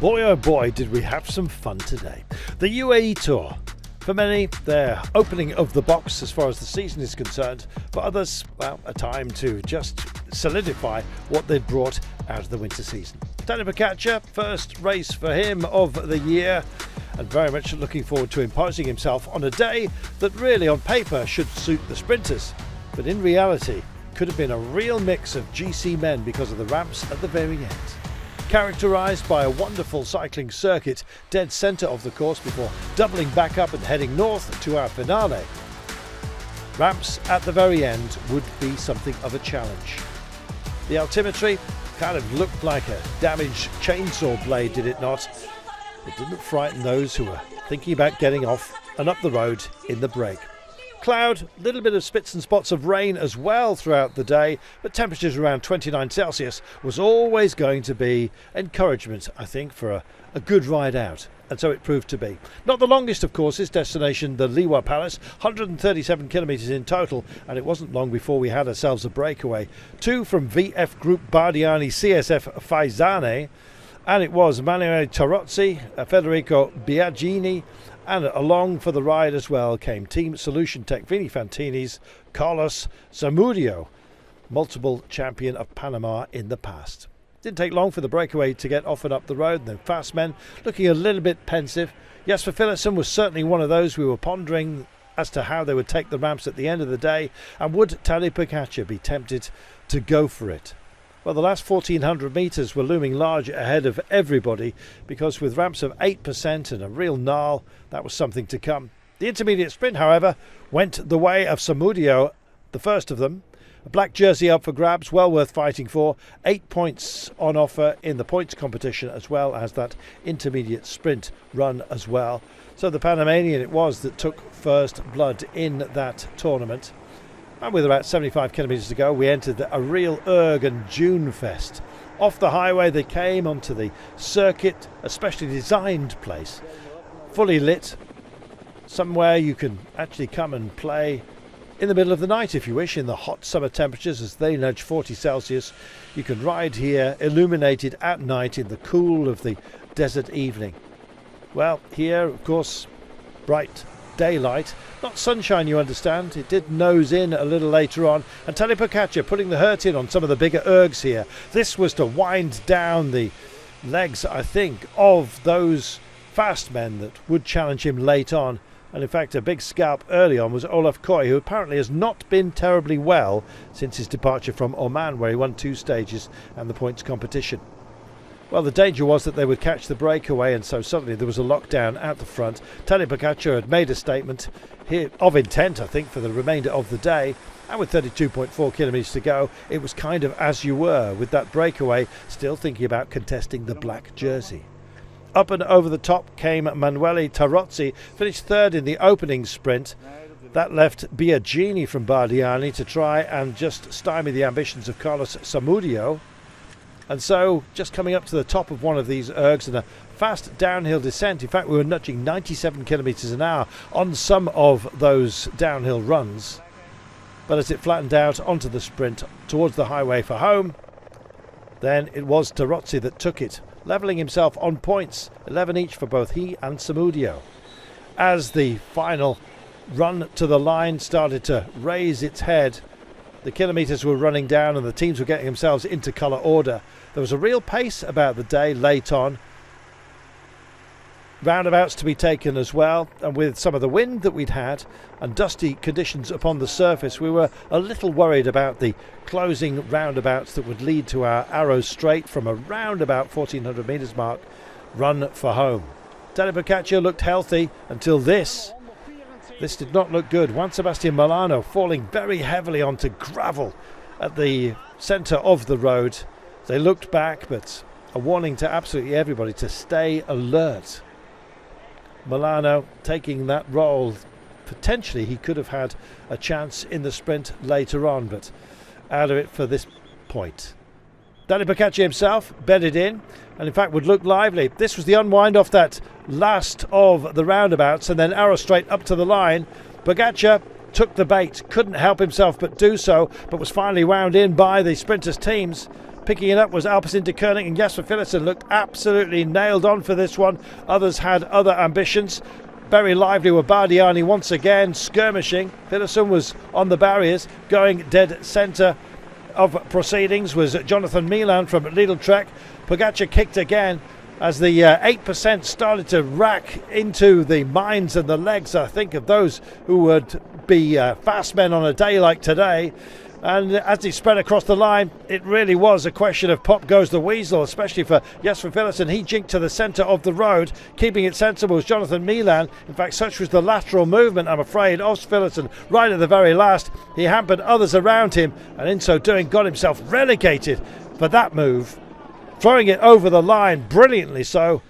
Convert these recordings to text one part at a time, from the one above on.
Boy oh boy did we have some fun today. The UAE Tour. For many, their opening of the box as far as the season is concerned. For others, well, a time to just solidify what they'd brought out of the winter season. Tadej Pogačar, first race for him of the year, and very much looking forward to imposing himself on a day that really on paper should suit the sprinters, but in reality could have been a real mix of GC men because of the ramps at the very end. Characterised by a wonderful cycling circuit dead centre of the course before doubling back up and heading north to our finale. Ramps at the very end would be something of a challenge. The altimetry kind of looked like a damaged chainsaw blade, did it not? It didn't frighten those who were thinking about getting off and up the road in the break. Cloud, a little bit of spits and spots of rain as well throughout the day, but temperatures around 29 Celsius was always going to be encouragement, I think, for a good ride out. And so it proved to be. Not the longest, of course, is destination the Liwa Palace, 137 kilometres in total, and it wasn't long before we had ourselves a breakaway. Two from VF Group Bardiani CSF Faisane, and it was Manuel Tarozzi, Federico Biagini, and along for the ride as well came Team Solution Tech Vini Fantini's Carlos Zamudio, multiple champion of Panama in the past. Didn't take long for the breakaway to get off and up the road. The fast men looking a little bit pensive. Jasper Philipsen was certainly one of those we were pondering as to how they would take the ramps at the end of the day, and would Tadej Pogačar be tempted to go for it? Well, the last 1,400 metres were looming large ahead of everybody, because with ramps of 8% and a real gnarl, that was something to come. The intermediate sprint, however, went the way of Zamudio, the first of them. A black jersey up for grabs, well worth fighting for. 8 points on offer in the points competition, as well as that intermediate sprint run as well. So the Panamanian it was that took first blood in that tournament. And with about 75 kilometres to go, we entered a real erg and June fest. Off the highway they came onto the circuit, a specially designed place, fully lit, somewhere you can actually come and play in the middle of the night if you wish, in the hot summer temperatures as they nudge 40 Celsius. You can ride here illuminated at night in the cool of the desert evening. Well, here of course, bright daylight, not sunshine, you understand. It did nose in a little later on, and Tadej Pogačar putting the hurt in on some of the bigger ergs here. This was to wind down the legs, I think, of those fast men that would challenge him late on. And in fact, a big scalp early on was Olaf Koy, who apparently has not been terribly well since his departure from Oman, where he won 2 stages and the points competition. Well, the danger was that they would catch the breakaway, and so suddenly there was a lockdown at the front. Tadej Pogačar had made a statement here of intent, I think, for the remainder of the day, and with 32.4 kilometres to go, it was kind of as you were, with that breakaway still thinking about contesting the black jersey. Up and over the top came Manuel Tarozzi, finished third in the opening sprint. That left Biagini from Bardiani to try and just stymie the ambitions of Carlos Zamudio. And so, just coming up to the top of one of these ergs and a fast downhill descent. In fact, we were nudging 97 kilometres an hour on some of those downhill runs. But as it flattened out onto the sprint towards the highway for home, then it was Tarozzi that took it, levelling himself on points, 11 each for both he and Zamudio. As the final run to the line started to raise its head, the kilometres were running down and the teams were getting themselves into colour order. There was a real pace about the day late on. Roundabouts to be taken as well, and with some of the wind that we'd had and dusty conditions upon the surface, we were a little worried about the closing roundabouts that would lead to our Arrow Straight from around about 1400 metres mark run for home. Tadej Pogačar looked healthy until this. This did not look good. Juan Sebastian Milano falling very heavily onto gravel at the centre of the road. They looked back, but a warning to absolutely everybody to stay alert. Milano taking that role. Potentially he could have had a chance in the sprint later on, but out of it for this point. Tadej Pogačar himself bedded in, and in fact would look lively. This was the unwind off that last of the roundabouts, and then Arrow Straight up to the line. Pogačar took the bait, couldn't help himself but do so, but was finally wound in by the sprinters' teams. Picking it up was Alpecin de Koning, and Jasper Philipsen looked absolutely nailed on for this one. Others had other ambitions. Very lively were Bardiani once again, skirmishing. Philipsen was on the barriers, going dead centre of proceedings was Jonathan Milan from Lidl Trek. Pogacar kicked again as the 8% started to rack into the minds and the legs, I think, of those who would be fast men on a day like today. And as he spread across the line, it really was a question of pop goes the weasel, especially for Jasper Philipsen. He jinked to the centre of the road. Keeping it sensible was Jonathan Milan. In fact, such was the lateral movement, I'm afraid, of Philipsen right at the very last. He hampered others around him, and in so doing got himself relegated for that move. Throwing it over the line, brilliantly so,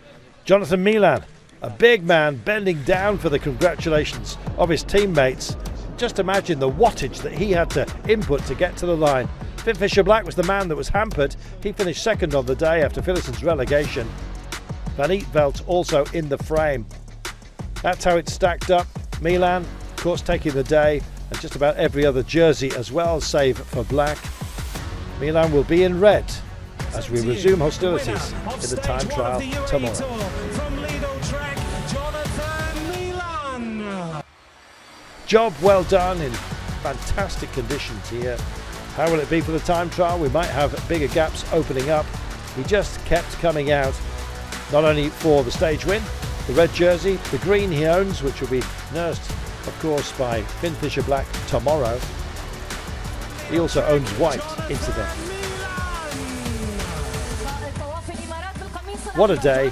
Jonathan Milan, a big man bending down for the congratulations of his teammates. Just imagine the wattage that he had to input to get to the line. Finn Fisher-Black was the man that was hampered. He finished second on the day after Philipsen's relegation. Van Eetveld also in the frame. That's how it stacked up. Milan, of course, taking the day, and just about every other jersey as well, save for black. Milan will be in red as we resume hostilities in the time trial tomorrow. Job well done in fantastic conditions here. How will it be for the time trial? We might have bigger gaps opening up. He just kept coming out, not only for the stage win, the red jersey, the green he owns, which will be nursed, of course, by Finn Fisher-Black tomorrow. He also owns white, incidentally. What a day.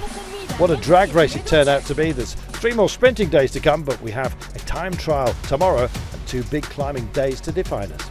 What a drag race it turned out to be. There's 3 more sprinting days to come, but we have a time trial tomorrow and 2 big climbing days to define us.